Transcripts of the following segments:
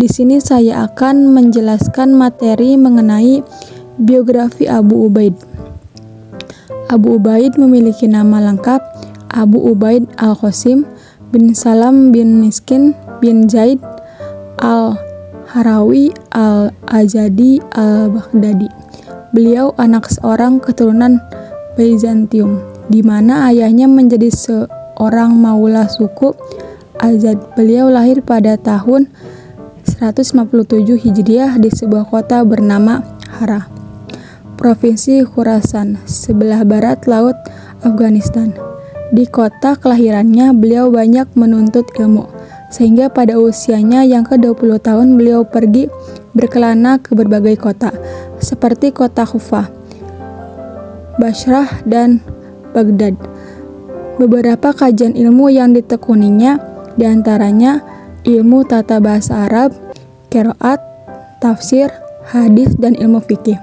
Di sini saya akan menjelaskan materi mengenai biografi Abu Ubaid. Abu Ubaid memiliki nama lengkap Abu Ubaid Al-Qasim bin Salam bin Miskin bin Zaid Al-Harawi Al-Azadi Al-Baghdadi. Beliau anak seorang keturunan Bizantium, di mana ayahnya menjadi seorang maula suku Azad. Beliau lahir pada tahun 157 Hijriah di sebuah kota bernama Hara, Provinsi Khurasan, sebelah barat laut Afghanistan. Di kota kelahirannya, beliau banyak menuntut ilmu, sehingga pada usianya yang ke-20 tahun beliau pergi berkelana ke berbagai kota, seperti kota Kufah, Basrah, dan Baghdad. Beberapa kajian ilmu yang ditekuninya diantaranya ilmu tata bahasa Arab, qiraat, tafsir, hadis, dan ilmu fikih.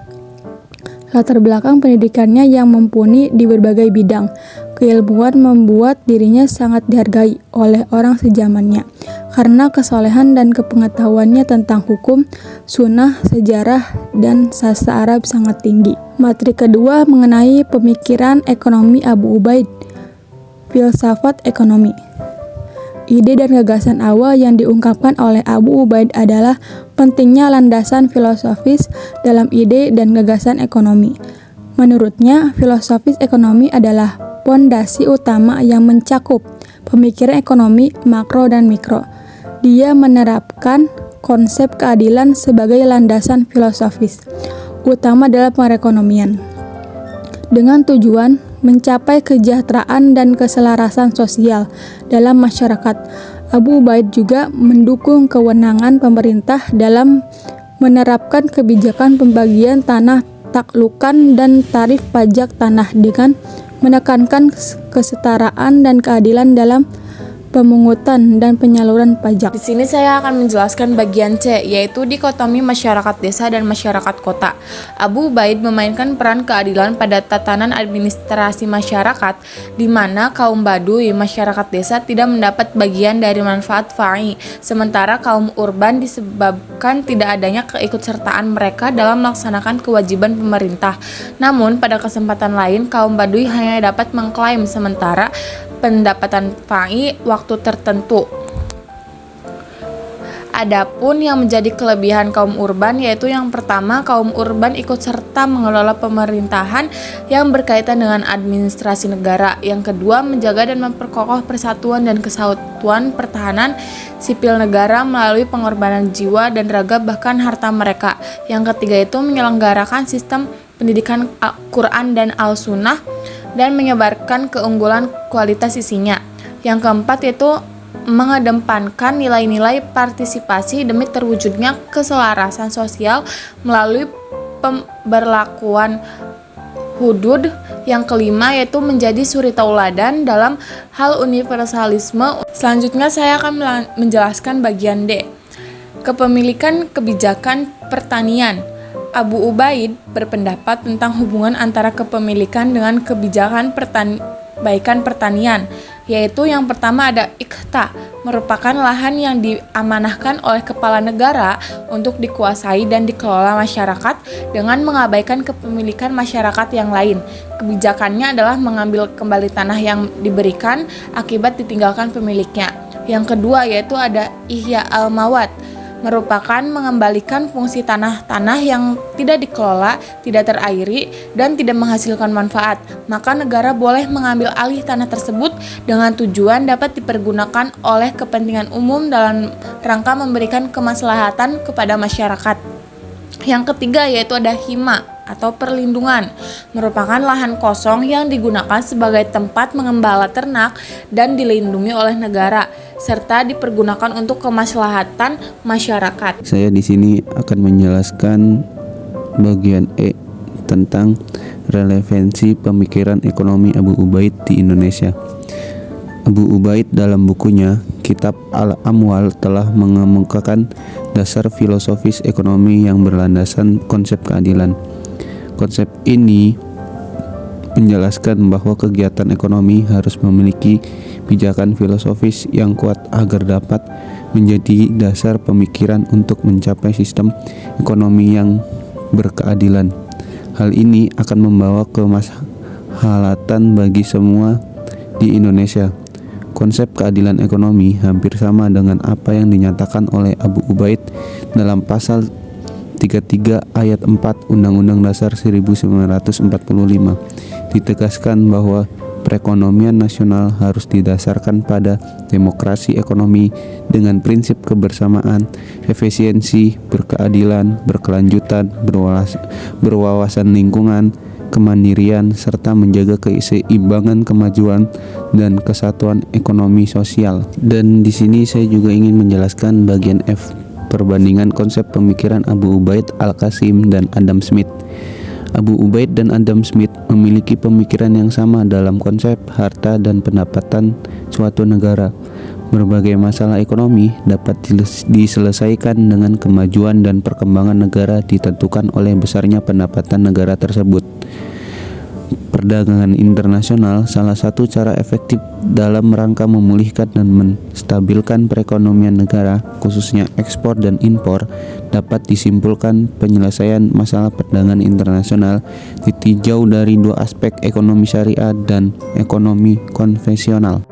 Latar belakang pendidikannya yang mumpuni di berbagai bidang keilmuan membuat dirinya sangat dihargai oleh orang sejamannya karena kesolehan dan kepengetahuannya tentang hukum, sunnah, sejarah, dan sastra Arab sangat tinggi. Materi kedua mengenai pemikiran ekonomi Abu Ubaid, filsafat ekonomi. Ide dan gagasan awal yang diungkapkan oleh Abu Ubaid adalah pentingnya landasan filosofis dalam ide dan gagasan ekonomi. Menurutnya, filosofis ekonomi adalah pondasi utama yang mencakup pemikiran ekonomi makro dan mikro. Dia menerapkan konsep keadilan sebagai landasan filosofis utama dalam perekonomian, dengan tujuan mencapai kesejahteraan dan keselarasan sosial dalam masyarakat. Abu Ubaid juga mendukung kewenangan pemerintah dalam menerapkan kebijakan pembagian tanah taklukan dan tarif pajak tanah dengan menekankan kesetaraan dan keadilan dalam pemungutan dan penyaluran pajak. Di sini saya akan menjelaskan bagian C, yaitu dikotomi masyarakat desa dan masyarakat kota. Abu Ubaid memainkan peran keadilan pada tatanan administrasi masyarakat, di mana kaum Baduy, masyarakat desa, tidak mendapat bagian dari manfaat fa'i, sementara kaum urban disebabkan tidak adanya keikutsertaan mereka dalam melaksanakan kewajiban pemerintah. Namun, pada kesempatan lain, kaum Baduy hanya dapat mengklaim sementara pendapatan fa'i waktu tertentu. Adapun yang menjadi kelebihan kaum urban yaitu yang pertama, kaum urban ikut serta mengelola pemerintahan yang berkaitan dengan administrasi negara. Yang kedua, menjaga dan memperkokoh persatuan dan kesatuan pertahanan sipil negara melalui pengorbanan jiwa dan raga bahkan harta mereka. Yang ketiga itu menyelenggarakan sistem pendidikan Al-Quran dan Al-Sunnah dan menyebarkan keunggulan kualitas isinya. Yang keempat yaitu mengedepankan nilai-nilai partisipasi demi terwujudnya keselarasan sosial melalui pemberlakuan hudud. Yang kelima yaitu menjadi suri tauladan dalam hal universalisme. Selanjutnya saya akan menjelaskan bagian D, kepemilikan kebijakan pertanian. Abu Ubaid berpendapat tentang hubungan antara kepemilikan dengan kebijakan perbaikan pertanian, yaitu yang pertama ada ikhta, merupakan lahan yang diamanahkan oleh kepala negara untuk dikuasai dan dikelola masyarakat dengan mengabaikan kepemilikan masyarakat yang lain. Kebijakannya adalah mengambil kembali tanah yang diberikan akibat ditinggalkan pemiliknya. Yang kedua yaitu ada ihya al-mawat, merupakan mengembalikan fungsi tanah-tanah yang tidak dikelola, tidak terairi, dan tidak menghasilkan manfaat. Maka negara boleh mengambil alih tanah tersebut dengan tujuan dapat dipergunakan oleh kepentingan umum dalam rangka memberikan kemaslahatan kepada masyarakat. Yang ketiga yaitu ada hima atau perlindungan, merupakan lahan kosong yang digunakan sebagai tempat mengembala ternak dan dilindungi oleh negara serta dipergunakan untuk kemaslahatan masyarakat. Saya di sini akan menjelaskan bagian E tentang relevansi pemikiran ekonomi Abu Ubaid di Indonesia. Abu Ubaid dalam bukunya Kitab Al-Amwal telah mengemukakan dasar filosofis ekonomi yang berlandaskan konsep keadilan. Konsep ini menjelaskan bahwa kegiatan ekonomi harus memiliki pijakan filosofis yang kuat agar dapat menjadi dasar pemikiran untuk mencapai sistem ekonomi yang berkeadilan. Hal ini akan membawa kemaslahatan bagi semua di Indonesia. Konsep keadilan ekonomi hampir sama dengan apa yang dinyatakan oleh Abu Ubaid dalam pasal 33 ayat 4 Undang-Undang Dasar 1945. Ditegaskan bahwa perekonomian nasional harus didasarkan pada demokrasi ekonomi dengan prinsip kebersamaan, efisiensi, berkeadilan, berkelanjutan, berwawasan lingkungan, kemandirian, serta menjaga keseimbangan kemajuan dan kesatuan ekonomi sosial. Dan di sini saya juga ingin menjelaskan bagian F, perbandingan konsep pemikiran Abu Ubaid Al-Qasim dan Adam Smith. Abu Ubaid dan Adam Smith memiliki pemikiran yang sama dalam konsep harta dan pendapatan suatu negara. Berbagai masalah ekonomi dapat diselesaikan dengan kemajuan dan perkembangan negara ditentukan oleh besarnya pendapatan negara tersebut. Perdagangan internasional salah satu cara efektif dalam rangka memulihkan dan menstabilkan perekonomian negara, khususnya ekspor dan impor. Dapat disimpulkan penyelesaian masalah perdagangan internasional ditinjau dari dua aspek, ekonomi syariah dan ekonomi konvensional.